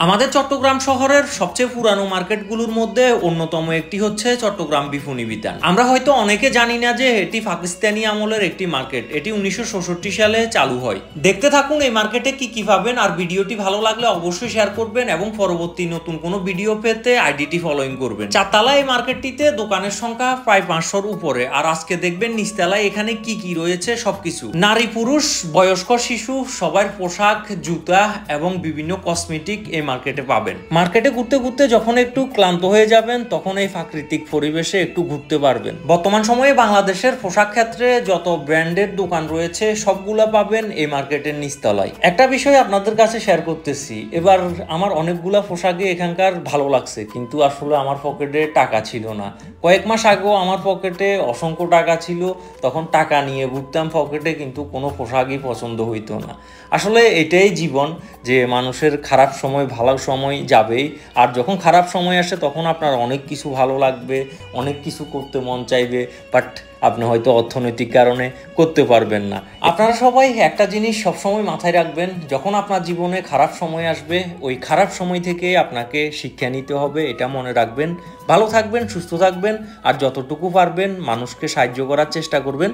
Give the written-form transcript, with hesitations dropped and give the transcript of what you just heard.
আমাদের চট্টগ্রাম শহরের সবচেয়ে পুরানো মার্কেটগুলোর মধ্যে অন্যতম একটি হচ্ছে চট্টগ্রাম বিপণী বিতান। আমরা হয়তো অনেকে জানি না যে এটি পাকিস্তানি আমলের একটি মার্কেট। এটি 1966 সালে চালু হয়। দেখতে থাকুন এই মার্কেটে কি কি পাবেন, আর ভিডিওটি ভালো লাগলে অবশ্যই শেয়ার করবেন এবং পরবর্তী নতুন কোনো ভিডিও পেতে আইডিটি ফলোইং করবেন। চারতলা এই মার্কেটটিতে দোকানের সংখ্যা প্রায় 500-র উপরে। আর আজকে দেখবেন নিচতলায় এখানে কি কি রয়েছে সবকিছু। নারী পুরুষ বয়স্ক শিশু সবার পোশাক, জুতা এবং বিভিন্ন কসমেটিক এই মার্কেটে পাবেন। মার্কেটে ঘুরতে ঘুরতে যখন একটু ক্লান্ত হয়ে যাবেন তখন এই প্রাকৃতিক পরিবেশে একটু ঘুরতে পারবেন। বর্তমান সময়ে বাংলাদেশের পোশাক ক্ষেত্রে যত ব্র্যান্ডের দোকান রয়েছে সবগুলা পাবেন এই মার্কেটের নিচতলায়। একটা বিষয় আপনাদের কাছে শেয়ার করতেছি, এবার আমার অনেকগুলা পোশাকে এখানকার ভালো লাগছে, কিন্তু আসলে আমার পকেটে টাকা ছিল না। কয়েক মাস আগেও আমার পকেটে অসংখ্য টাকা ছিল, তখন টাকা নিয়ে ঘুরতাম পকেটে, কিন্তু কোনো পোশাকই পছন্দ হইতো না। আসলে এটাই জীবন, যে মানুষের খারাপ সময় ভালো সময় যাবেই, আর যখন খারাপ সময় আসে তখন আপনার অনেক কিছু ভালো লাগবে, অনেক কিছু করতে মন চাইবে, বাট আপনি হয়তো অর্থনৈতিক কারণে করতে পারবেন না। আপনারা সবাই একটা জিনিস সবসময় মাথায় রাখবেন, যখন আপনার জীবনে খারাপ সময় আসবে ওই খারাপ সময় থেকে আপনাকে শিক্ষা নিতে হবে, এটা মনে রাখবেন। ভালো থাকবেন, সুস্থ থাকবেন, আর যতটুকু পারবেন মানুষকে সাহায্য করার চেষ্টা করবেন।